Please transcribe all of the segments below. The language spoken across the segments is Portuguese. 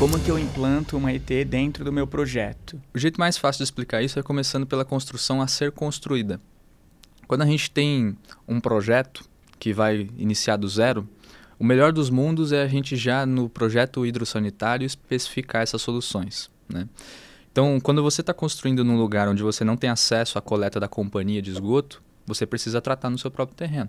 Como que eu implanto uma ET dentro do meu projeto? O jeito mais fácil de explicar isso é começando pela construção a ser construída. Quando a gente tem um projeto que vai iniciar do zero, o melhor dos mundos é a gente já no projeto hidrossanitário especificar essas soluções, né? Então, quando você está construindo num lugar onde você não tem acesso à coleta da companhia de esgoto, você precisa tratar no seu próprio terreno.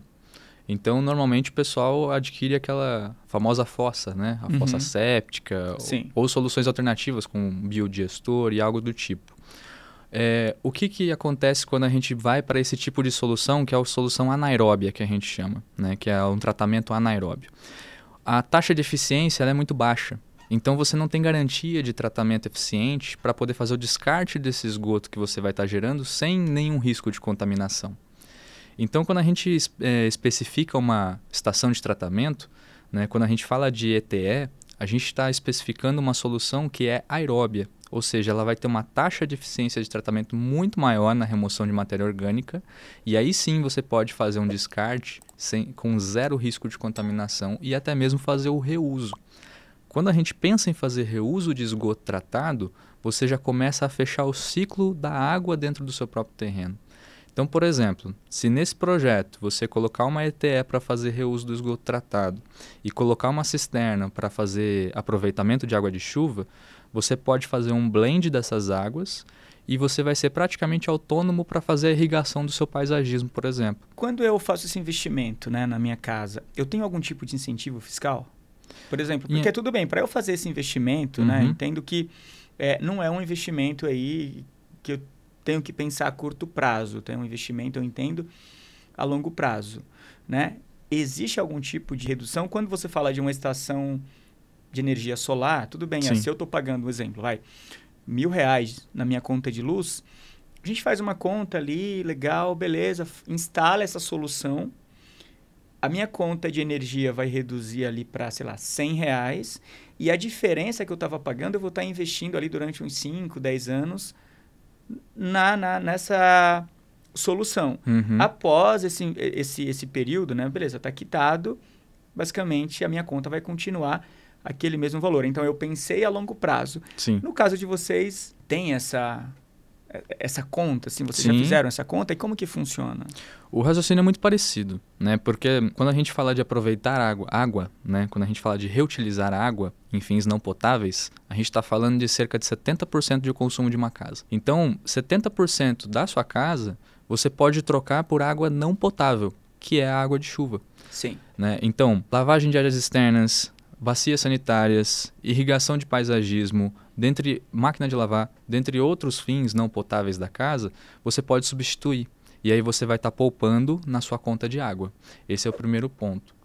Então, normalmente o pessoal adquire aquela famosa fossa, né? A fossa séptica ou soluções alternativas como biodigestor e algo do tipo. O que acontece quando a gente vai para esse tipo de solução, que é a solução anaeróbia, que a gente chama, né? Que é um tratamento anaeróbio? A taxa de eficiência ela é muito baixa. Então, você não tem garantia de tratamento eficiente para poder fazer o descarte desse esgoto que você vai estar gerando sem nenhum risco de contaminação. Então, quando a gente especifica uma estação de tratamento, né, quando a gente fala de ETE, a gente está especificando uma solução que é aeróbia, ou seja, ela vai ter uma taxa de eficiência de tratamento muito maior na remoção de matéria orgânica, e aí sim você pode fazer um descarte com zero risco de contaminação e até mesmo fazer o reuso. Quando a gente pensa em fazer reuso de esgoto tratado, você já começa a fechar o ciclo da água dentro do seu próprio terreno. Então, por exemplo, se nesse projeto você colocar uma ETE para fazer reuso do esgoto tratado e colocar uma cisterna para fazer aproveitamento de água de chuva, você pode fazer um blend dessas águas e você vai ser praticamente autônomo para fazer a irrigação do seu paisagismo, por exemplo. Quando eu faço esse investimento, né, na minha casa, eu tenho algum tipo de incentivo fiscal? Por exemplo, porque tudo bem, para eu fazer esse investimento, né, entendo que não é um investimento aí que eu tenho que pensar a curto prazo, tem um investimento, eu entendo, a longo prazo, né? Existe algum tipo de redução? Quando você fala de uma estação de energia solar, tudo bem, se eu estou pagando, um exemplo, R$1.000 na minha conta de luz, a gente faz uma conta ali, legal, beleza, instala essa solução, a minha conta de energia vai reduzir ali para, sei lá, R$100, e a diferença que eu estava pagando, eu vou estar investindo ali durante uns 5, 10 anos nessa solução. Após esse período, né, beleza, está quitado, basicamente a minha conta vai continuar aquele mesmo valor. Então, eu pensei a longo prazo. Sim. No caso de vocês, tem essa conta, assim, vocês já fizeram essa conta? E como que funciona? O raciocínio é muito parecido, né? Porque quando a gente fala de aproveitar água, né? Quando a gente fala de reutilizar a água em fins não potáveis, a gente está falando de cerca de 70% de consumo de uma casa. Então, 70% da sua casa, você pode trocar por água não potável, que é a água de chuva. Sim. Né? Então, lavagem de áreas externas, bacias sanitárias, irrigação de paisagismo, máquina de lavar, dentre outros fins não potáveis da casa, você pode substituir. E aí você vai estar poupando na sua conta de água. Esse é o primeiro ponto.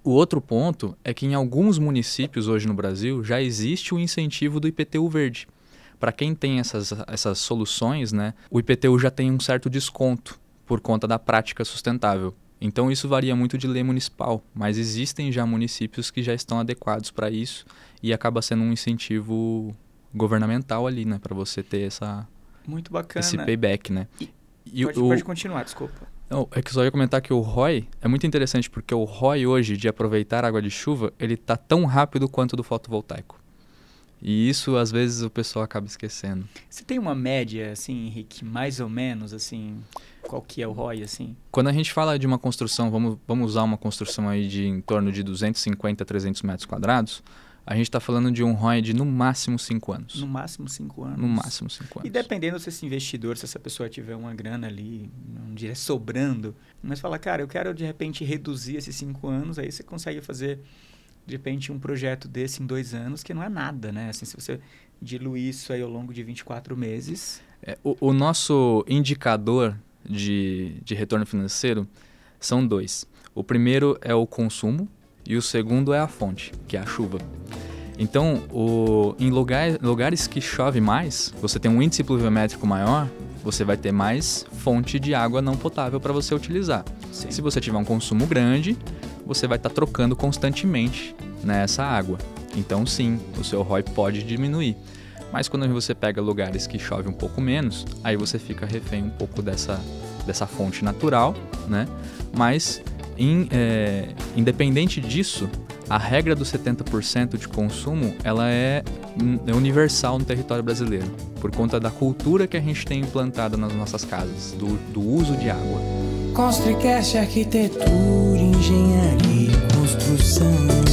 O outro ponto é que em alguns municípios hoje no Brasil já existe o incentivo do IPTU verde. Para quem tem essas soluções, né, o IPTU já tem um certo desconto por conta da prática sustentável. Então isso varia muito de lei municipal, mas existem já municípios que já estão adequados para isso e acaba sendo um incentivo governamental ali, né, para você ter muito bacana, esse payback, né? Pode continuar, desculpa. É que eu só ia comentar que o ROI é muito interessante porque o ROI hoje de aproveitar água de chuva, ele tá tão rápido quanto do fotovoltaico. E isso, às vezes, o pessoal acaba esquecendo. Você tem uma média, assim, Henrique, mais ou menos, assim, qual que é o ROI, assim? Quando a gente fala de uma construção, vamos usar uma construção aí de em torno de 250 a 300 metros quadrados, a gente está falando de um ROI de no máximo 5 anos. No máximo 5 anos? No máximo 5 anos. E dependendo se esse investidor, se essa pessoa tiver uma grana ali, não diria sobrando, mas fala, cara, eu quero de repente reduzir esses 5 anos, aí você consegue fazer de repente um projeto desse em 2 anos, que não é nada, né? Assim, se você diluir isso aí ao longo de 24 meses... O nosso indicador de retorno financeiro são 2. O primeiro é o consumo e o segundo é a fonte, que é a chuva. Então, em lugares que chove mais, você tem um índice pluviométrico maior, você vai ter mais fonte de água não potável para você utilizar. Sim. Se você tiver um consumo grande, você vai estar trocando constantemente essa água. Então, sim, o seu ROI pode diminuir. Mas quando você pega lugares que chove um pouco menos, aí você fica refém um pouco dessa fonte natural, né? Mas, independente disso, a regra do 70% de consumo, ela é universal no território brasileiro, por conta da cultura que a gente tem implantada nas nossas casas, do uso de água. Construcast, arquitetura, engenharia, construção.